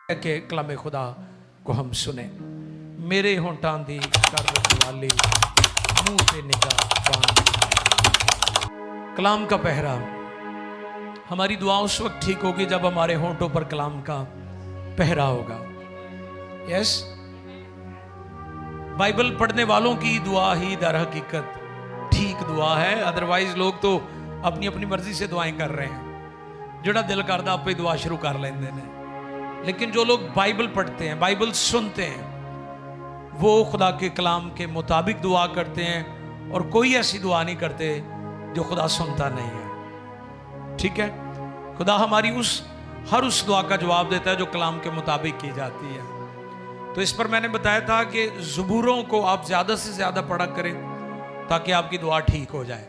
के कलाम खुदा को हम सुने। मेरे होंठां दी कर रखवाली, मुंह पे निगाह बांध। कलाम का पहरा। हमारी दुआ उस वक्त ठीक होगी जब हमारे होंठों पर कलाम का पहरा होगा। यस, बाइबल पढ़ने वालों की दुआ ही दर हकीकत ठीक दुआ है। अदरवाइज लोग तो अपनी अपनी मर्जी से दुआएं कर रहे हैं, जोड़ा दिल करदा आपे दुआ शुरू कर लेंदे ने। लेकिन जो लोग बाइबल पढ़ते हैं, बाइबल सुनते हैं, वो खुदा के कलाम के मुताबिक दुआ करते हैं और कोई ऐसी दुआ नहीं करते जो खुदा सुनता नहीं है। ठीक है, खुदा हमारी हर उस दुआ का जवाब देता है जो कलाम के मुताबिक की जाती है। तो इस पर मैंने बताया था कि ज़बूरों को आप ज़्यादा से ज़्यादा पढ़ा करें ताकि आपकी दुआ ठीक हो जाए।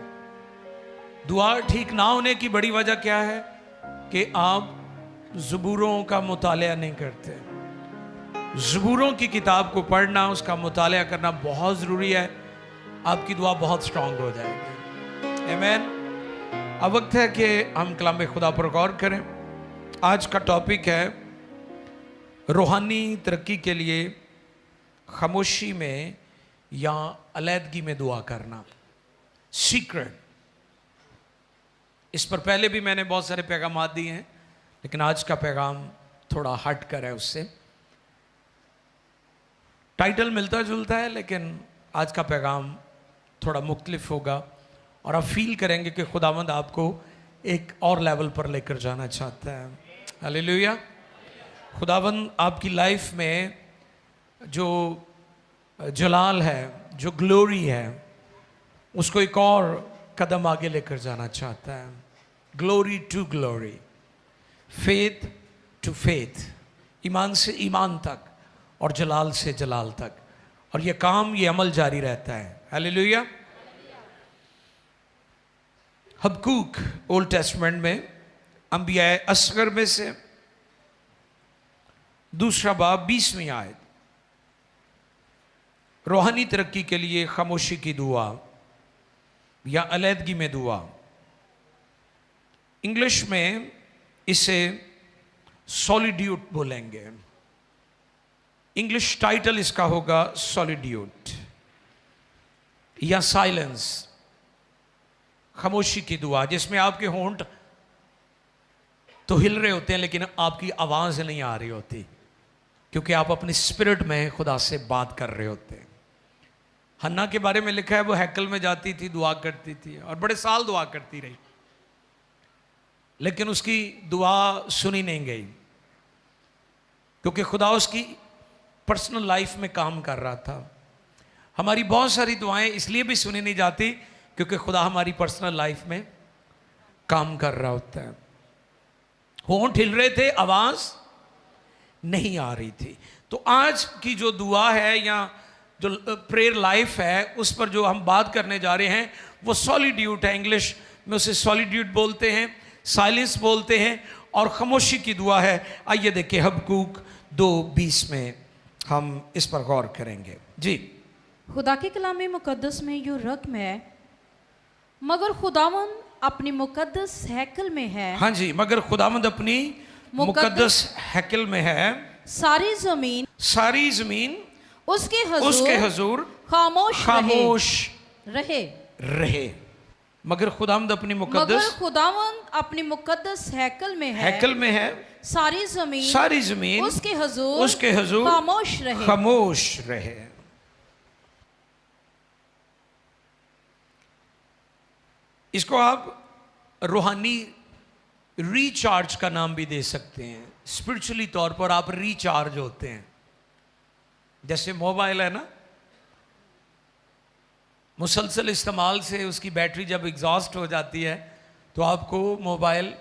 दुआ ठीक ना होने की बड़ी वजह क्या है कि आप ज़बूरों का मुतालिया नहीं करते। ज़बूरों की किताब को पढ़ना, उसका मुतालिया करना बहुत ज़रूरी है। आपकी दुआ बहुत स्ट्रांग हो जाएगी। आमीन। अब वक्त है कि हम कलाम खुदा पर गौर करें। आज का टॉपिक है रूहानी तरक्की के लिए खामोशी में या अलहदगी में दुआ करना, सीक्रेट। इस पर पहले भी मैंने बहुत सारे पैगाम दिए हैं, लेकिन आज का पैगाम थोड़ा हट कर है उससे। टाइटल मिलता जुलता है, लेकिन आज का पैगाम थोड़ा मुख्तलिफ होगा और आप फील करेंगे कि खुदावंद आपको एक और लेवल पर लेकर जाना चाहता है। हालेलुया। खुदावंद आपकी लाइफ में जो जलाल है, जो ग्लोरी है, उसको एक और कदम आगे लेकर जाना चाहता है। Glory to glory, faith to faith, ईमान से ईमान तक और जलाल से जलाल तक। और ये काम, ये अमल जारी रहता है। हालेलुया। हबक्कूक ओल्ड टेस्टमेंट में अंबिया असगर में से दूसरा बाब 20वीं आयत, रूहानी तरक्की के लिए खामोशी की दुआ या अलहदगी में दुआ। इंग्लिश में इसे सॉलिट्यूड बोलेंगे। इंग्लिश टाइटल इसका होगा सॉलिट्यूड या साइलेंस, खामोशी की दुआ, जिसमें आपके होंठ तो हिल रहे होते हैं लेकिन आपकी आवाज नहीं आ रही होती, क्योंकि आप अपने स्पिरिट में खुदा से बात कर रहे होते हैं। हन्ना के बारे में लिखा है, वो हैकल में जाती थी, दुआ करती थी और बड़े साल दुआ करती रही, लेकिन उसकी दुआ सुनी नहीं गई, क्योंकि खुदा उसकी पर्सनल लाइफ में काम कर रहा था। हमारी बहुत सारी दुआएं इसलिए भी सुनी नहीं जाती क्योंकि खुदा हमारी पर्सनल लाइफ में काम कर रहा होता है। होंठ हिल रहे थे, आवाज नहीं आ रही थी। तो आज की जो दुआ है या जो प्रेयर लाइफ है, उस पर जो हम बात करने जा रहे हैं वो सॉलिट्यूड है। इंग्लिश में उसे सॉलिट्यूड बोलते हैं, साइलेंस बोलते हैं, और खामोशी की दुआ है। आइए देखिए हबक्कूक 2:20 में हम इस पर गौर करेंगे। जी, खुदा के कलाम मुकद्दस में यूं रकम है, मगर खुदावंद अपनी मुकद्दस हैकल में है। हाँ जी, मगर खुदावंद अपनी मुकद्दस हैकल में है। सारी जमीन उसके हुजूर खामोश रहे। मगर खुदावंद अपनी मुकद्दस हैकल में है, सारी जमीन उसके हुजूर खामोश रहे। इसको आप रूहानी रिचार्ज का नाम भी दे सकते हैं। स्पिरिचुअली तौर पर आप रिचार्ज होते हैं। जैसे मोबाइल है ना, मुसलसल इस्तेमाल से उसकी बैटरी जब एग्जॉस्ट हो जाती है तो आपको मोबाइल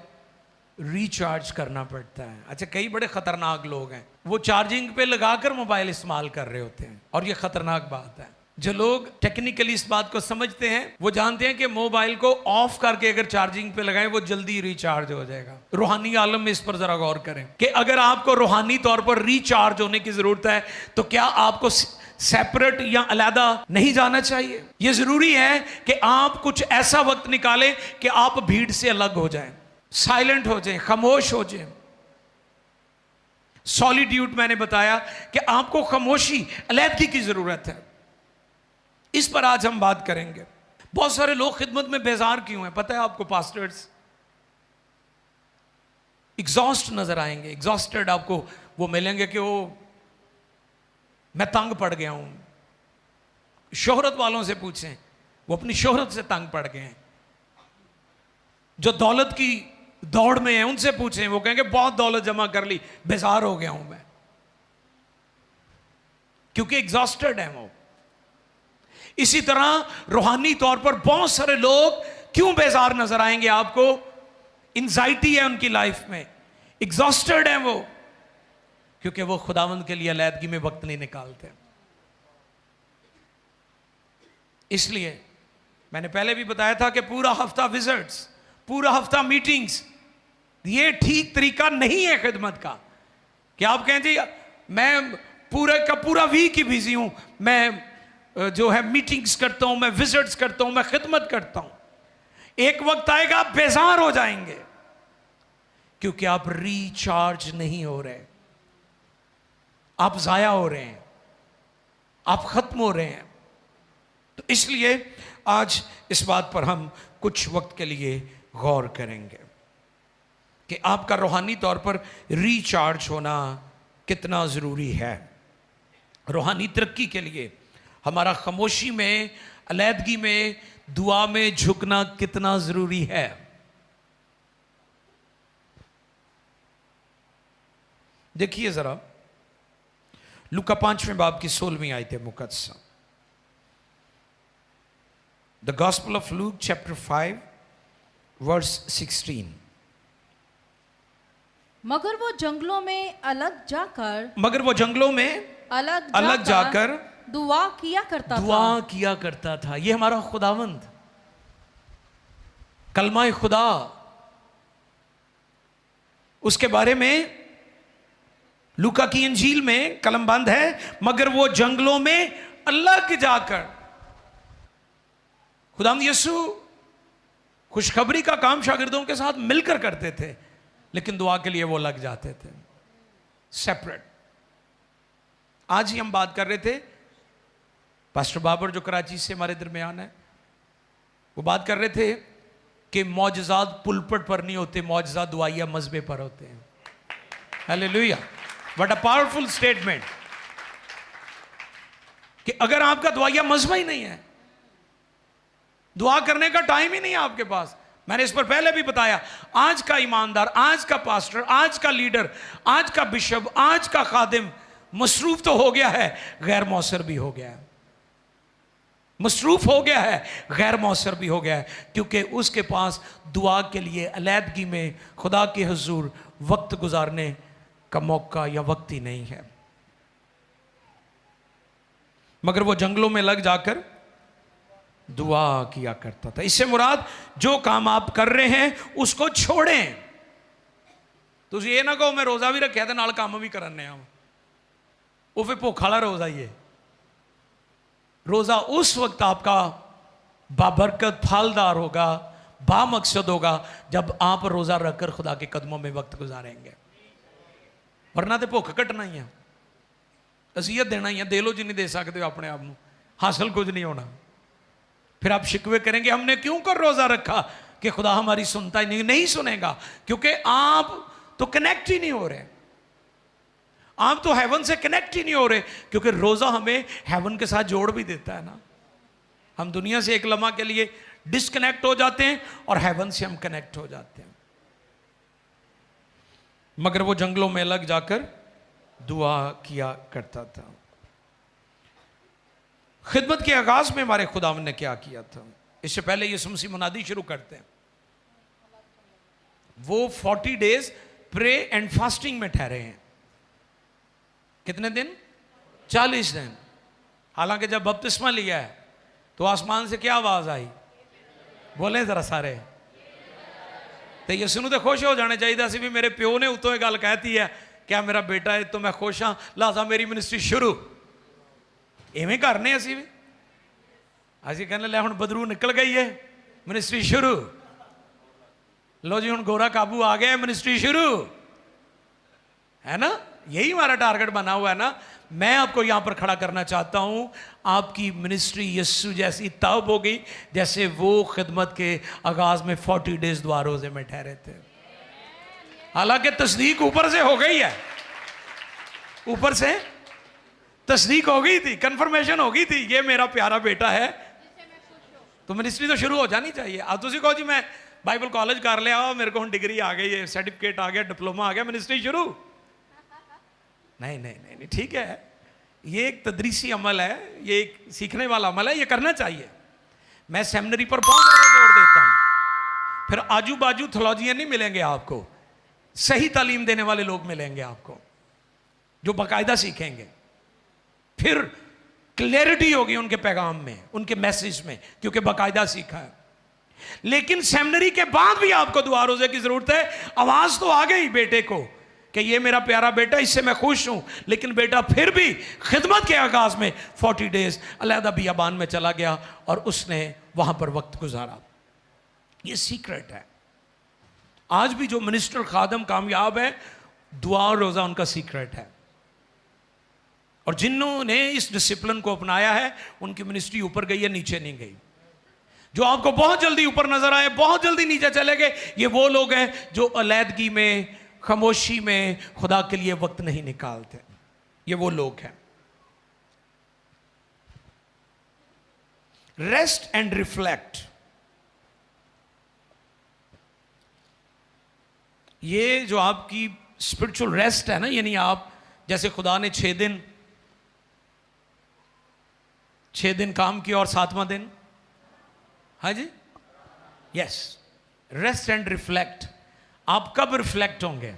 रिचार्ज करना पड़ता है। अच्छा, कई बड़े खतरनाक लोग हैं, वो चार्जिंग पे लगाकर मोबाइल इस्तेमाल कर रहे होते हैं, और ये खतरनाक बात है। जो लोग टेक्निकली इस बात को समझते हैं वो जानते हैं कि मोबाइल को ऑफ करके अगर चार्जिंग पे लगाएं वो जल्दी रिचार्ज हो जाएगा। रूहानी आलम में इस पर जरा गौर करें कि अगर आपको रूहानी तौर पर रिचार्ज होने की जरूरत है तो क्या आपको सेपरेट या अलहदा नहीं जाना चाहिए? यह जरूरी है कि आप कुछ ऐसा वक्त निकालें कि आप भीड़ से अलग हो जाएं, साइलेंट हो जाएं, खामोश हो जाएं। सॉलिट्यूड मैंने बताया कि आपको खामोशी, अलैदगी की जरूरत है। इस पर आज हम बात करेंगे। बहुत सारे लोग खिदमत में बेजार क्यों हैं पता है आपको? पास्टर्स एग्जॉस्ट नजर आएंगे, एग्जॉस्टेड आपको वो मिलेंगे कि वो मैं तंग पड़ गया हूं। शोहरत वालों से पूछें, वो अपनी शोहरत से तंग पड़ गए हैं। जो दौलत की दौड़ में है उनसे पूछें, वो कहेंगे बहुत दौलत जमा कर ली, बेजार हो गया हूं मैं, क्योंकि एग्जॉस्टेड है वो। इसी तरह रूहानी तौर पर बहुत सारे लोग क्यों बेजार नजर आएंगे आपको? एंजाइटी है उनकी लाइफ में, एग्जॉस्टेड है वो, क्योंकि वो खुदावंद के लिए अलैदगी में वक्त नहीं निकालते। इसलिए मैंने पहले भी बताया था कि पूरा हफ्ता विजिट्स, पूरा हफ्ता मीटिंग्स, ये ठीक तरीका नहीं है खिदमत का। कि आप कहें जी मैं पूरे का पूरा वीक ही बिजी हूं, मैं जो है मीटिंग्स करता हूं, मैं विजिट्स करता हूं, मैं खिदमत करता हूं। एक वक्त आएगा आप बेजार हो जाएंगे, क्योंकि आप रिचार्ज नहीं हो रहे, आप जाया हो रहे हैं, आप खत्म हो रहे हैं। तो इसलिए आज इस बात पर हम कुछ वक्त के लिए गौर करेंगे कि आपका रूहानी तौर पर रिचार्ज होना कितना ज़रूरी है। रूहानी तरक्की के लिए हमारा खामोशी में, अलैदगी में, दुआ में झुकना कितना ज़रूरी है। देखिए ज़रा लूका 5वें बाब की 16वीं आयत मुकद्दसा। The gospel of Luke chapter 5 verse 16। मगर वो जंगलों में अलग जाकर दुआ किया करता था। ये हमारा खुदावंद, कलमा खुदा, उसके बारे में लूका की इंजील में कलमबंद है, मगर वो जंगलों में अलग जाकर। खुदावंद यीशु खुशखबरी का काम शागिर्दों के साथ मिलकर करते थे, लेकिन दुआ के लिए वो लग जाते थे सेपरेट। आज ही हम बात कर रहे थे, पास्टर बाबर जो कराची से हमारे दरमियान है, वो बात कर रहे थे कि मौजज़ात पुलपट पर नहीं होते, मौजज़ात दुआइया मज़बे पर होते हैं। Hallelujah, what a powerful statement. कि अगर आपका दुआइया मज़बा ही नहीं है, दुआ करने का टाइम ही नहीं है आपके पास। मैंने इस पर पहले भी बताया, आज का ईमानदार, आज का पास्टर, आज का लीडर, आज का बिशप, आज का खादिम मसरूफ तो हो गया है, गैर मौसर भी हो गया है। मसरूफ हो गया है, गैर मौसर भी हो गया है, क्योंकि उसके पास दुआ के लिए अलैदगी में खुदा के हुजूर वक्त गुजारने का मौका या वक्त ही नहीं है। मगर वो जंगलों में लग जाकर दुआ किया करता था। इससे मुराद जो काम आप कर रहे हैं उसको छोड़ें। तो ये ना कहो मैं रोजा भी रखा नाल काम भी करने वो फिर भुख वाला रोजा ही है। रोजा उस वक्त आपका बाबरकत, फलदार होगा, बामकसद होगा, जब आप रोजा रखकर खुदा के कदमों में वक्त गुजारेंगे। वरना तो भुख कटना ही है, असीयत देना ही है, दे लो जिन्नी दे सकते हो अपने आप को, हासिल कुछ नहीं होना। फिर आप शिकवे करेंगे हमने क्यों कर रोजा रखा, कि खुदा हमारी सुनता ही नहीं सुनेगा, क्योंकि आप तो कनेक्ट ही नहीं हो रहे, आप तो हेवन से कनेक्ट ही नहीं हो रहे। क्योंकि रोजा हमें हेवन के साथ जोड़ भी देता है ना। हम दुनिया से एक लम्हा के लिए डिस्कनेक्ट हो जाते हैं और हेवन से हम कनेक्ट हो जाते हैं। मगर वो जंगलों में लग जाकर दुआ किया करता था। खिदमत के आगाज में हमारे खुदावन ने क्या किया था? इससे पहले यीशु मसीह मुनादी शुरू करते हैं। वो 40 डेज प्रे एंड फास्टिंग में ठहरे हैं। कितने दिन? 40 दिन। हालांकि जब बपतिस्मा लिया है तो आसमान से क्या आवाज आई? बोले जरा सारे। तो यीशु ਨੂੰ तो खुश हो जाने चाहिए सी भी मेरे प्यो ने उतों ये गल कहती है, क्या मेरा बेटा है तो मैं खुश हाँ, लिहाजा मेरी मिनिस्ट्री शुरू। इवें करने असी भी, असी कहने लै हुण बदरू निकल गई है, मिनिस्ट्री शुरू। लो जी हुण गोरा काबू आ गया, मिनिस्ट्री शुरू, है ना। यही हमारा टारगेट बना हुआ है ना। मैं आपको यहां पर खड़ा करना चाहता हूं, आपकी मिनिस्ट्री यीशु जैसी तब होगी जैसे वो खिदमत के आगाज में 40 डेज दुआ रोजे में ठहरे थे। हालांकि तस्दीक ऊपर से हो गई है, ऊपर से तस्दीक हो गई थी, कंफर्मेशन हो गई थी, ये मेरा प्यारा बेटा है, तो मिनिस्ट्री तो शुरू हो जानी चाहिए। अब तुम कहो जी मैं बाइबल कॉलेज कर लिया, मेरे को डिग्री आ गई है, सर्टिफिकेट आ गया, डिप्लोमा आ गया, मिनिस्ट्री शुरू? नहीं नहीं नहीं नहीं, ठीक है, ये एक तदरीसी अमल है, ये एक सीखने वाला अमल है, ये करना चाहिए। मैं सेमिनरी पर बहुत ज़्यादा जोर देता हूं, फिर आजू बाजू थोलॉजियन नहीं मिलेंगे आपको, सही तालीम देने वाले लोग मिलेंगे आपको जो बाकायदा सीखेंगे, फिर क्लैरिटी होगी उनके पैगाम में, उनके मैसेज में, क्योंकि बाकायदा सीखा है। लेकिन सेमिनरी के बाद भी आपको दुआ रोजे की जरूरत है। आवाज तो आ गई बेटे को कि ये मेरा प्यारा बेटा, इससे मैं खुश हूं, लेकिन बेटा फिर भी खिदमत के आगाज में 40 डेज अलहदा बियाबान में चला गया और उसने वहां पर वक्त गुजारा। ये सीक्रेट है। आज भी जो मिनिस्टर खादम कामयाब है, दुआ और रोजा उनका सीक्रेट है। और जिन्होंने इस डिसिप्लिन को अपनाया है, उनकी मिनिस्ट्री ऊपर गई है, नीचे नहीं गई। जो आपको बहुत जल्दी ऊपर नजर आए, बहुत जल्दी नीचे चले गए, ये वो लोग हैं जो अलैदगी में, खामोशी में खुदा के लिए वक्त नहीं निकालते। ये वो लोग हैं। रेस्ट एंड रिफ्लेक्ट, ये जो आपकी स्पिरिचुअल रेस्ट है ना, यानी आप जैसे खुदा ने 6 दिन काम किया और 7वां दिन, हाँ जी, यस, रेस्ट एंड रिफ्लेक्ट। आप कब रिफ्लेक्ट होंगे,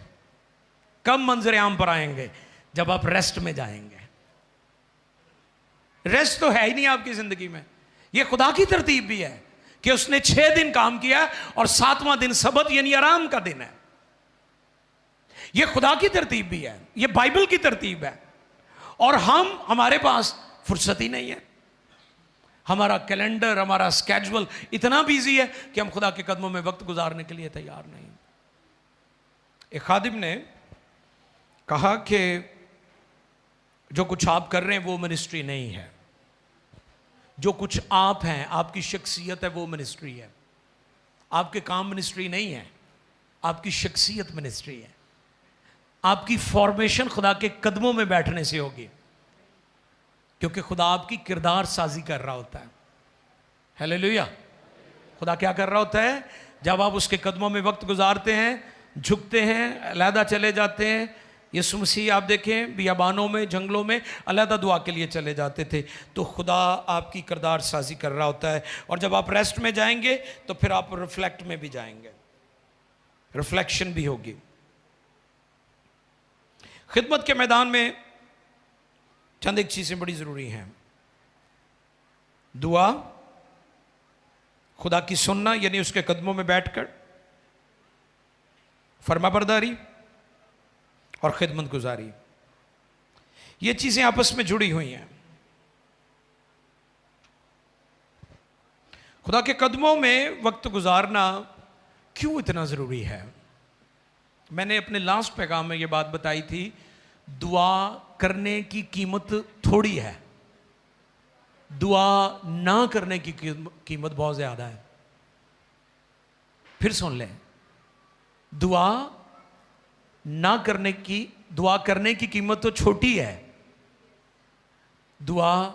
कब मंजर आम पर आएंगे? जब आप रेस्ट में जाएंगे। रेस्ट तो है ही नहीं आपकी जिंदगी में। यह खुदा की तरतीब भी है कि उसने 6 दिन काम किया और 7वां दिन सबत यानी आराम का दिन है। यह खुदा की तरतीब भी है, यह बाइबल की तरतीब है। और हमारे पास फुर्सत ही नहीं है। हमारा कैलेंडर, हमारा स्केड्यूल इतना बिजी है कि हम खुदा के कदमों में वक्त गुजारने के लिए तैयार नहीं। एक खादिम ने कहा कि जो कुछ आप कर रहे हैं वो मिनिस्ट्री नहीं है, जो कुछ आप हैं, आपकी शख्सियत है, वो मिनिस्ट्री है। आपके काम मिनिस्ट्री नहीं है, आपकी शख्सियत मिनिस्ट्री है। आपकी फॉर्मेशन खुदा के कदमों में बैठने से होगी, क्योंकि खुदा आपकी किरदार साजी कर रहा होता है। हालेलुया। खुदा क्या कर रहा होता है? जब आप उसके कदमों में वक्त गुजारते हैं, झुकते हैं, अलहदा चले जाते हैं। यीशु मसीह आप देखें बियाबानों में, जंगलों में अलहदा दुआ के लिए चले जाते थे, तो खुदा आपकी किरदार साजी कर रहा होता है। और जब आप रेस्ट में जाएंगे तो फिर आप रिफ्लेक्ट में भी जाएंगे, रिफ्लेक्शन भी होगी। खिदमत के मैदान में चंद एक चीजें बड़ी जरूरी हैं। दुआ, खुदा की सुनना यानी उसके कदमों में बैठकर, फरमाबरदारी और खिदमत गुजारी, ये चीजें आपस में जुड़ी हुई हैं। खुदा के कदमों में वक्त गुजारना क्यों इतना जरूरी है? मैंने अपने लास्ट पैगाम में ये बात बताई थी, दुआ करने की कीमत थोड़ी है, दुआ ना करने की कीमत बहुत ज्यादा है। फिर सुन लें, दुआ करने की कीमत तो छोटी है, दुआ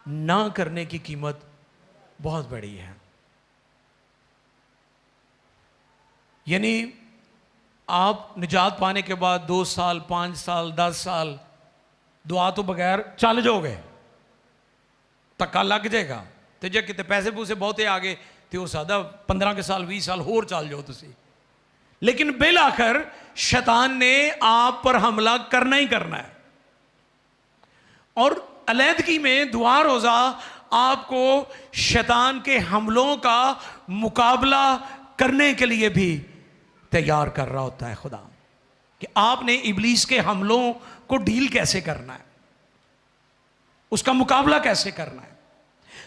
ना करने की कीमत बहुत बड़ी है। यानी आप निजात पाने के बाद 2 साल, 5 साल, 10 साल दुआ तो बगैर चल जाओगे, धक्का लग जाएगा। तो जे कितने पैसे पूसे बहुते आ गए तो हो सकता 15 के साल, 20 साल होर चल जाओ तुसी, लेकिन बिल आखिर शैतान ने आप पर हमला करना ही करना है। और अलैदगी में दुआ रोजा आपको शैतान के हमलों का मुकाबला करने के लिए भी तैयार कर रहा होता है खुदा, कि आपने इब्लीस के हमलों को डील कैसे करना है, उसका मुकाबला कैसे करना है।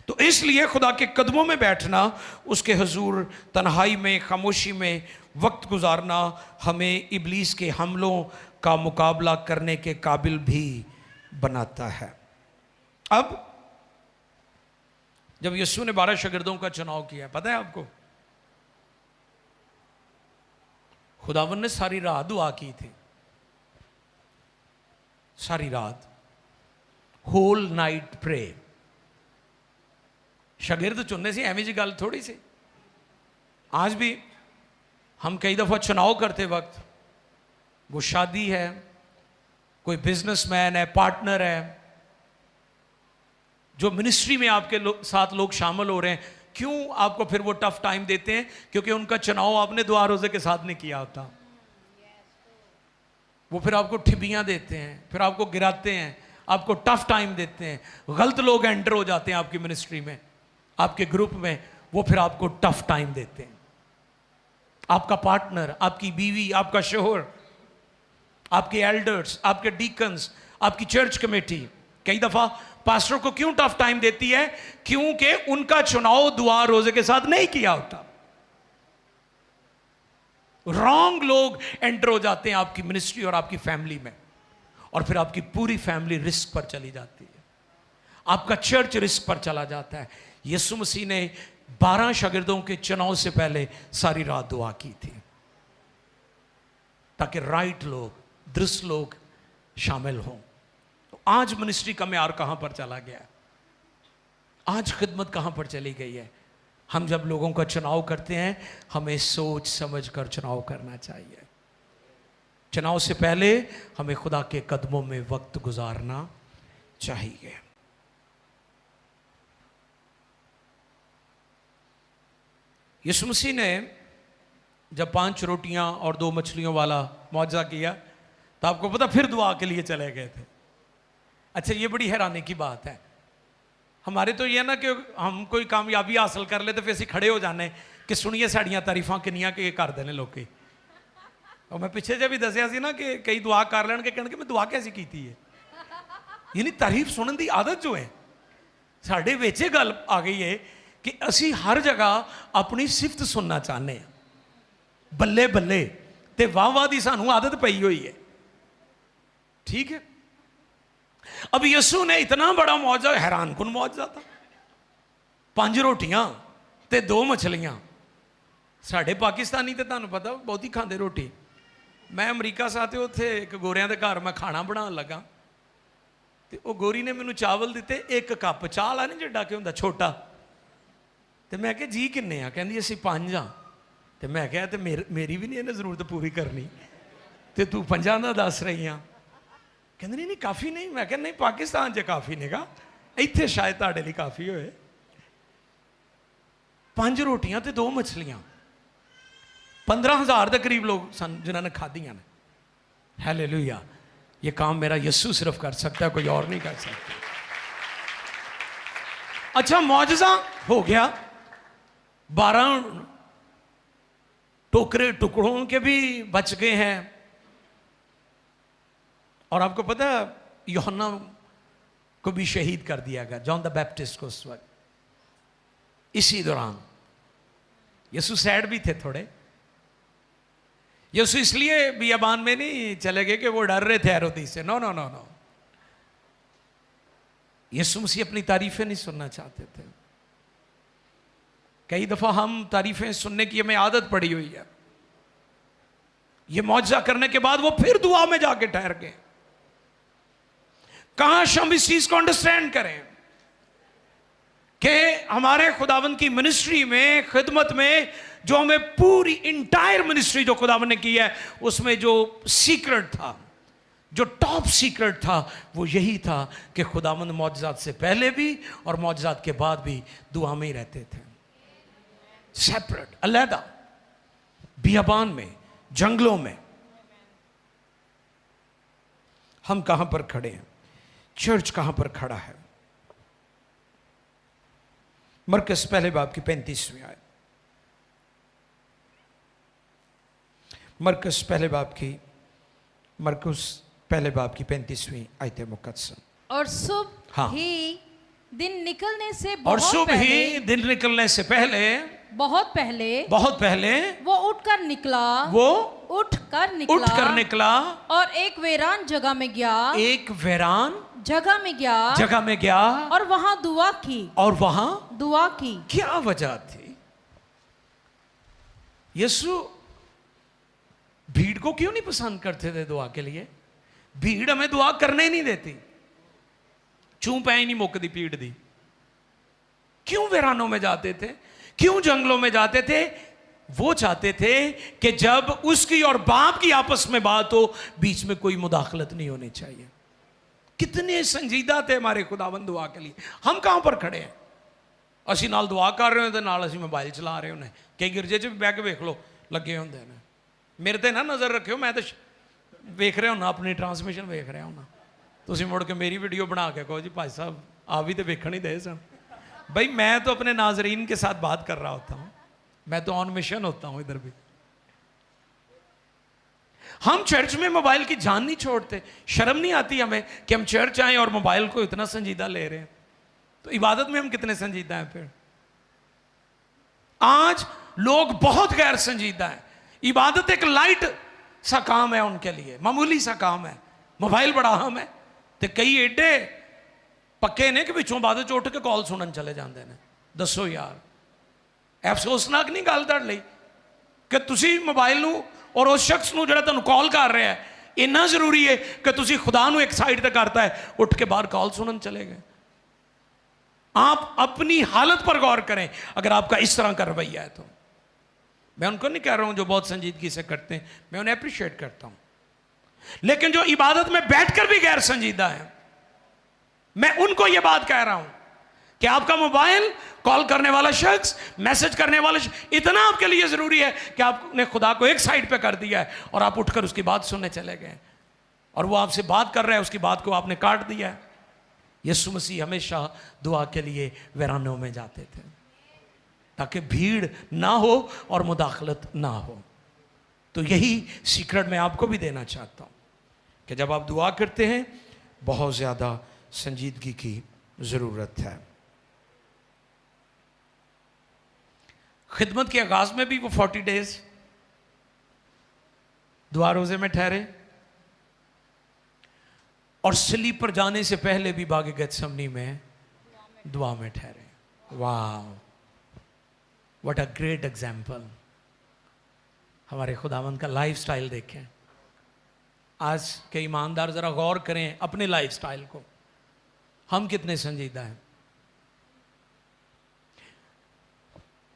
तो इसलिए खुदा के कदमों में बैठना, उसके हुजूर तन्हाई में, खामोशी में वक्त गुजारना हमें इब्लीस के हमलों का मुकाबला करने के काबिल भी बनाता है। अब जब यीशु ने 12 शागिर्दों का चुनाव किया, पता है आपको, खुदावन ने सारी रात दुआ की थी, सारी रात, होल नाइट प्रे। शागिर्द चुनने से एवं जी गल थोड़ी सी। आज भी हम कई दफा चुनाव करते वक्त, वो शादी है, कोई बिजनेसमैन है, पार्टनर है, जो मिनिस्ट्री में आपके साथ लोग शामिल हो रहे हैं, क्यों आपको फिर वो टफ टाइम देते हैं? क्योंकि उनका चुनाव आपने दुआ रोजे के साथ नहीं किया होता। वो फिर आपको ठिबियां देते हैं, फिर आपको गिराते हैं, आपको टफ टाइम देते हैं। गलत लोग एंटर हो जाते हैं आपकी मिनिस्ट्री में, आपके ग्रुप में, वो फिर आपको टफ टाइम देते हैं। आपका पार्टनर, आपकी बीवी, आपका शोहर, आपके एल्डर्स, आपके डीकन्स, आपकी चर्च कमेटी कई दफा पास्टर को क्यों टफ टाइम देती है? क्योंकि उनका चुनाव दुआ रोजे के साथ नहीं किया होता। रॉन्ग लोग एंटर हो जाते हैं आपकी मिनिस्ट्री और आपकी फैमिली में, और फिर आपकी पूरी फैमिली रिस्क पर चली जाती है, आपका चर्च रिस्क पर चला जाता है। यीशु मसीह ने 12 शागिर्दों के चुनाव से पहले सारी रात दुआ की थी, ताकि राइट लोग, दुरुस्त लोग शामिल हों। तो आज मिनिस्ट्री का म्यार कहां पर चला गया? आज खिदमत कहां पर चली गई है? हम जब लोगों का चुनाव करते हैं, हमें सोच समझ कर चुनाव करना चाहिए। चुनाव से पहले हमें खुदा के कदमों में वक्त गुजारना चाहिए। यीशु मसीह ने जब 5 रोटियां और 2 मछलियों वाला मौजज़ा किया, तो आपको पता फिर दुआ के लिए चले गए थे। अच्छा, ये बड़ी हैरानी की बात है। हमारे तो ये ना कि हम कोई कामयाबी हासिल कर ले तो फिर असीं खड़े हो जाने कि सुनिए साड़ियां तारीफां किनियां कि कर देने लोग। और मैं पिछले जब भी दसिया सी ना कि कई दुआ कर लैन के कहने मैं दुआ कैसी की है। यानी तारीफ सुनने की आदत जो है साढ़े विच गल आ गई है कि असी हर जगह अपनी सिफत सुनना चाहते हैं। बल्ले बल्ले ते वाह वाह की सानू आदत पई हुई है। ठीक है, अब यीशु ने इतना बड़ा मौजज़ा, हैरान कुन मौजज़ा था, 5 रोटियां ते 2 मछलियां। साढ़े पाकिस्तानी तो तुहानू पता बहुत ही खाते रोटी। मैं अमरीका साथ उत्थे एक गोरियां दे घर मैं खाना बनाने लगा, तो वो गोरी ने मैनू चावल दिते, 1 कप चाह ला नहीं जिड्डा कि हुंदा छोटा। तो मैं क्या जी किन्ने आ? कहंदी असीं 5 हाँ। तो मैं क्या तो मेरी भी नहीं इन्हें जरूरत पूरी करनी, तो तू 5 का दस रही हाँ। कहते नहीं काफ़ी नहीं। मैं क्या नहीं, पाकिस्तान च काफ़ी नहीं गा, इत्थे शायद तुहाडे लिए काफ़ी होए। 5 रोटियां ते 2 मछलियां, 15,000 के करीब लोग सन जिन्होंने खादियां ने। हालेलुया। ये काम मेरा यीशु सिर्फ कर सकता है, कोई और नहीं कर सकता। अच्छा, मौजज़ा हो गया। 12 टोकरे टुकड़ों के भी बच गए हैं। और आपको पता है यूहन्ना को भी शहीद कर दिया गया, जॉन द बैप्टिस्ट को। उस वक्त इसी दौरान यीशु सैड भी थे थोड़े। यीशु इसलिए बियाबान में नहीं चले गए कि वो डर रहे थे हेरोदी से। नो नो नो नो, यीशु मसीह अपनी तारीफें नहीं सुनना चाहते थे। कई दफा हम तारीफें सुनने की हमें आदत पड़ी हुई है। ये मौजज़ा करने के बाद वो फिर दुआ में जाके ठहर गए। काश हम इस चीज को अंडरस्टैंड करें कि हमारे खुदावंद की मिनिस्ट्री में, खिदमत में, जो हमें पूरी इंटायर मिनिस्ट्री जो खुदावंद ने की है, उसमें जो सीक्रेट था, जो टॉप सीक्रेट था, वो यही था कि खुदावंद मौजज़ात से पहले भी और मौजज़ात के बाद भी दुआ में ही रहते थे, सेपरेट, अलहदा, बियाबान में, जंगलों में। हम कहां पर खड़े हैं? चर्च कहां पर खड़ा है? मरकस पहले बाब की 35वीं आयत। मरकस पहले बाब की 35वीं आयत मुकद्दस। और सुबह हाँ। ही दिन निकलने से और बहुत सुबह ही पहले, दिन निकलने से पहले, बहुत पहले वो उठकर निकला और एक वीरान जगह में गया और वहां दुआ की। क्या वजह थी? यीशु भीड़ को क्यों नहीं पसंद करते थे दुआ के लिए? भीड़ हमें दुआ करने ही नहीं देती। चूं पै ही नहीं मुकदी भीड़ दी। क्यों वीरानों में जाते थे? क्यों जंगलों में जाते थे? वो चाहते थे कि जब उसकी और बाप की आपस में बात हो, बीच में कोई मुदाखलत नहीं होनी चाहिए। कितने संजीदा थे हमारे खुदावंद दुआ के लिए। हम कहां पर खड़े हैं? ਅਸੀਂ ਨਾਲ ਦੁਆ ਕਰ ਰਹੇ ਹਾਂ ਤੇ ਨਾਲ ਅਸੀਂ ਮੋਬਾਈਲ ਚਲਾ ਰਹੇ ਹੁੰਨੇ। ਕਈ ਗਿਰਜੇ 'ਚ ਵੀ ਬਹਿ ਕੇ ਵੇਖ ਲਓ ਲੱਗੇ ਹੁੰਦੇ ਨੇ। ਮੇਰੇ ਤੇ ਨਾ ਨਜ਼ਰ ਰੱਖਿਓ, ਮੈਂ ਤਾਂ ਵੇਖ ਰਿਹਾ ਹੁੰਨਾ, ਆਪਣੀ ਟਰਾਂਸਮਿਸ਼ਨ ਵੇਖ ਰਿਹਾ ਹੁੰਨਾ। ਤੁਸੀਂ ਮੁੜ ਕੇ ਮੇਰੀ ਵੀਡੀਓ ਬਣਾ ਕੇ ਕਹੋ ਜੀ ਭਾਈ ਸਾਹਿਬ आप भी तो वेखण ही दे सन। भाई मैं तो अपने नाजरीन के साथ बात कर रहा होता हूँ, मैं तो ऑन मिशन होता हूँ इधर भी। हम चर्च में मोबाइल की जान नहीं छोड़ते। शर्म नहीं आती हमें कि हम चर्च आए और मोबाइल को इतना संजीदा ले रहे हैं? तो इबादत में हम कितने संजीदा हैं फिर? आज लोग बहुत गैर संजीदा हैं। इबादत एक लाइट सा काम है उनके लिए, मामूली सा काम है। मोबाइल बड़ा अहम है। तो कई एडे पक्के ने कि पिछों इबादत उठ के कॉल सुनन चले जाते हैं। दसो यार, अफसोसनाक नहीं गल तुहाडे लई कि तुसी मोबाइल नूं और उस शख्स नूं जिहड़ा तुहानूं कॉल कर रहा है, इन्ना जरूरी है कि तुसी खुदा नूं एक साइड ते करता है, उठ के बाहर कॉल सुनन चले गए। आप अपनी हालत पर गौर करें अगर आपका इस तरह का रवैया है तो। मैं उनको नहीं कह रहा हूं जो बहुत संजीदगी से करते हैं, मैं उन्हें अप्रिशिएट करता हूं। लेकिन जो इबादत में बैठकर भी गैर संजीदा है, मैं उनको यह बात कह रहा हूं कि आपका मोबाइल, कॉल करने वाला शख्स, मैसेज करने वाला शख्स इतना आपके लिए जरूरी है कि आपने खुदा को एक साइड पे कर दिया है और आप उठकर उसकी बात सुनने चले गए, और वो आपसे बात कर रहा है, उसकी बात को आपने काट दिया है। यीशु मसीह हमेशा दुआ के लिए वीरानों में जाते थे ताकि भीड़ ना हो और मुदाखलत ना हो। तो यही सीक्रेट मैं आपको भी देना चाहता हूं कि जब आप दुआ करते हैं, बहुत ज्यादा संजीदगी की जरूरत है। खिदमत के आगाज में भी वो 40 डेज दुआ रोजे में ठहरे, और सलीब पर जाने से पहले भी बागे गेत्सेमनी में दुआ में ठहरे। वाह, व्हाट अ ग्रेट एग्जाम्पल। हमारे खुदावंद का लाइफ स्टाइल देखें। आज के ईमानदार जरा गौर करें अपने लाइफ स्टाइल को, हम कितने संजीदा हैं।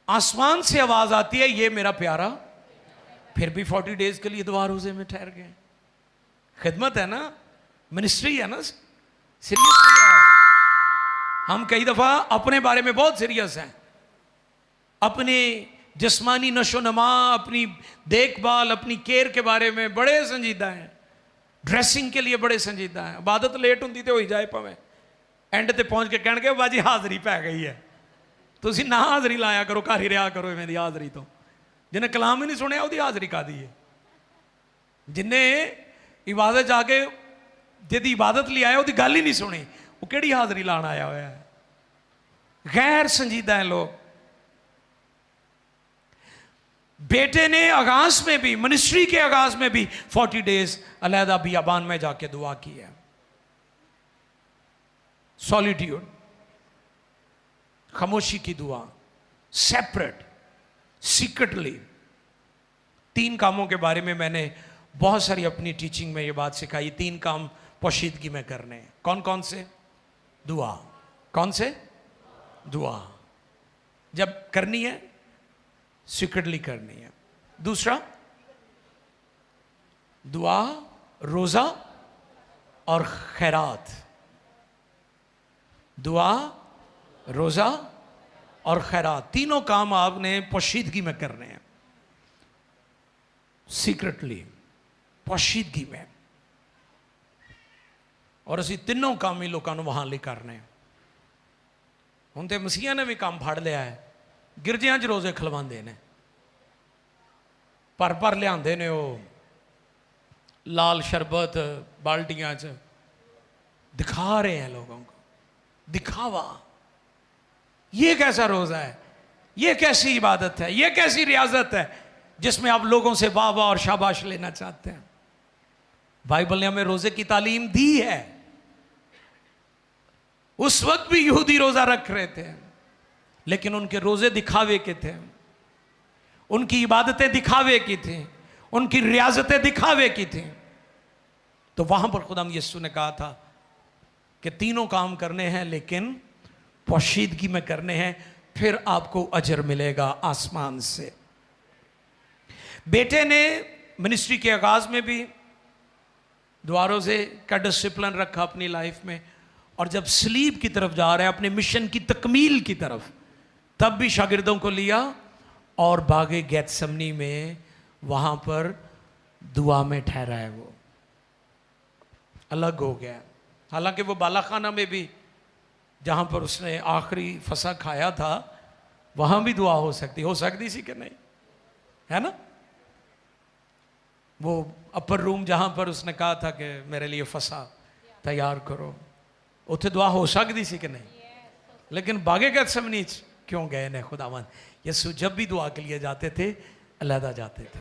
आसमान से आवाज आती है, ये मेरा प्यारा, फिर भी 40 डेज के लिए दुआ रोजे में ठहर गए। खिदमत है ना, मिनिस्ट्री है ना, सीरियस है। हम कई दफा अपने बारे में बहुत सीरियस हैं, अपने जिस्मानी नशो नमा, अपनी देखभाल, अपनी केयर के बारे में बड़े संजीदा हैं, ड्रेसिंग के लिए बड़े संजीदा हैं। इबादत लेट होंदी तो हो जाए भावें, एंड ते पहुंच के कहणगे बाजी हाज़री पै गई है, तुसीं ना हाज़री लाया करो, घर ही रहा करो इवें दी हाज़री तो। जिन्हें कलाम ही नहीं सुनिया उसकी हाज़री कादी है। जिन्हें इबादत जाके जिहदी इबादत लिए आया उसकी गल ही नहीं सुनी, वो किहड़ी हाज़री लाण आया होया है। गैर संजीदा है लोग। बेटे ने आगाज में भी, मिनिस्ट्री के आगाज में भी 40 डेज अलहदा बियाबान में जाके दुआ की है। सॉलिट्यूड, खामोशी की दुआ, सेपरेट, सीक्रेटली। 3 कामों के बारे में मैंने बहुत सारी अपनी टीचिंग में ये बात सिखाई। 3 काम पोशीदगी में करने हैं। कौन कौन से? दुआ। कौन से? दुआ। जब करनी है सीक्रेटली करनी है। दूसरा, दुआ, रोजा और खैरात। दुआ, रोजा और खैरात, तीनों काम आपने पोशीदगी में करने हैं, सीक्रेटली, पोशीदगी में। और असी तीनों काम ही लोगों वहां ले करने हैं। हुण ते मसीहा ने भी काम फड़ लिया है, गिरजियां च रोजे खलवांदे ने, भर लियाते ने वो लाल शरबत बाल्टियां च, दिखा रहे हैं लोगों को, दिखावा। ये कैसा रोजा है, ये कैसी इबादत है, ये कैसी रियाजत है जिसमें आप लोगों से वाह वाह और शाबाश लेना चाहते हैं। बाइबल ने हमें रोजे की तालीम दी है। उस वक्त भी यहूदी रोजा रख रहे थे, लेकिन उनके रोजे दिखावे के थे, उनकी इबादतें दिखावे की थी, उनकी रियाजतें दिखावे की थी। तो वहां पर खुदा यीशु ने कहा था कि तीनों काम करने हैं लेकिन पोशीदगी में करने हैं, फिर आपको अजर मिलेगा आसमान से। बेटे ने मिनिस्ट्री के आगाज में भी द्वारों से का डिसिप्लिन रखा अपनी लाइफ में, और जब स्लीप की तरफ जा रहा है, अपने मिशन की तकमील की तरफ, तब भी शागिर्दों को लिया और बागे गेत्समनी में वहां पर दुआ में ठहरा है। वो अलग हो गया। हालांकि वो बालाखाना में भी जहां पर उसने आखिरी फसा खाया था, वहां भी दुआ हो सकती सी कि नहीं, है ना। वो अपर रूम जहां पर उसने कहा था कि मेरे लिए फसा तैयार करो, उथे दुआ हो सकती सी कि नहीं। लेकिन बागे गेत्समनी क्यों गए ने खुदावंद यीशु जब भी दुआ के लिए जाते थे अलहदा जाते थे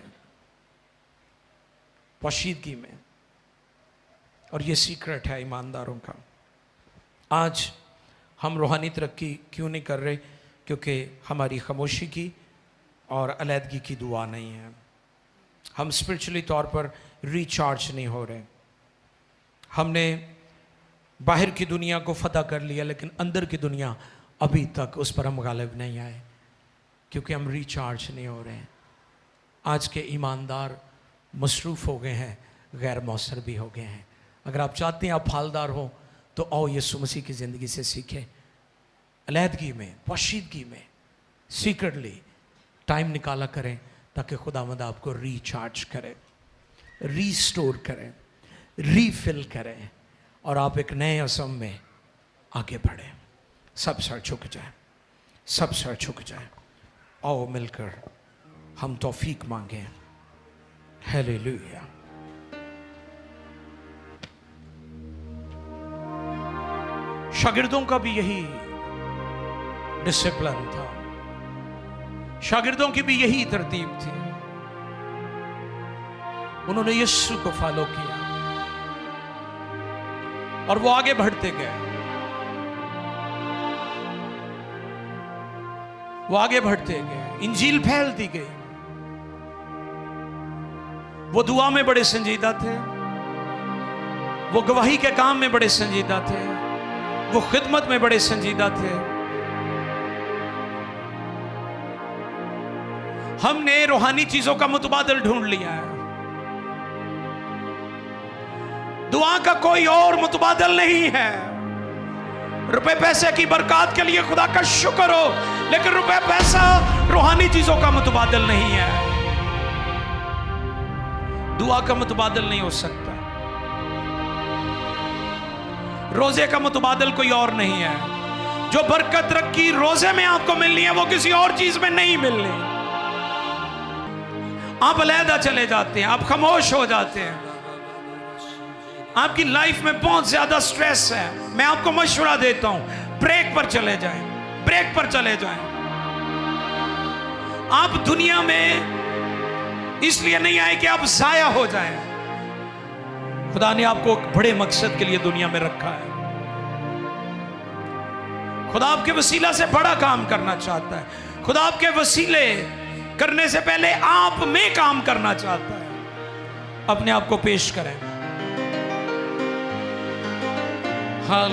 पोशीदगी में। और ये सीक्रेट है ईमानदारों का। आज हम रूहानी तरक्की क्यों नहीं कर रहे? क्योंकि हमारी खामोशी की और अलहदगी की दुआ नहीं है। हम स्पिरिचुअली तौर पर रिचार्ज नहीं हो रहे। हमने बाहर की दुनिया को फतह कर लिया, लेकिन अंदर की दुनिया अभी तक उस पर हम गालिब नहीं आए, क्योंकि हम रिचार्ज नहीं हो रहे हैं। आज के ईमानदार मसरूफ़ हो गए हैं, गैर मौसर भी हो गए हैं। अगर आप चाहते हैं आप फालदार हो तो आओ यीशु मसीह की ज़िंदगी से सीखें। अलहदगी में, पोशीदगी में, सीक्रेटली टाइम निकाला करें, ताकि खुदावंद आपको रिचार्ज करे, रीस्टोर करें, रीफिल करें, और आप एक नए असम में आगे बढ़ें। सब सर झुक जाए, सब सर झुक जाए। आओ मिलकर हम तौफीक मांगें। हालेलुया। शागिर्दों का भी यही डिसिप्लिन था, शागिर्दों की भी यही तरतीब थी। उन्होंने यीशु को फॉलो किया और वो आगे बढ़ते गए, वो आगे बढ़ते गए, इंजील फैलती गई। वो दुआ में बड़े संजीदा थे, वो गवाही के काम में बड़े संजीदा थे, वो खिदमत में बड़े संजीदा थे। हमने रूहानी चीजों का मुतबादल ढूंढ लिया है। दुआ का कोई और मुतबादल नहीं है। रुपए पैसे की बरकत के लिए खुदा का शुक्र हो, लेकिन रुपए पैसा रूहानी चीजों का मुतबादल नहीं है। दुआ का मुतबादल नहीं हो सकता। रोजे का मुतबादल कोई और नहीं है। जो बरकत रखी रोजे में आपको मिलनी है, वो किसी और चीज में नहीं मिलनी। आप अलहदा चले जाते हैं, आप खामोश हो जाते हैं, आपकी लाइफ में बहुत ज्यादा स्ट्रेस है। मैं आपको मशवरा देता हूं, ब्रेक पर चले जाएं, ब्रेक पर चले जाएं। आप दुनिया में इसलिए नहीं आए कि आप जाया हो जाएं। खुदा ने आपको एक बड़े मकसद के लिए दुनिया में रखा है। खुदा आपके वसीला से बड़ा काम करना चाहता है। खुदा आपके वसीले करने से पहले आप में काम करना चाहता है। अपने आप को पेश करें। हाँ।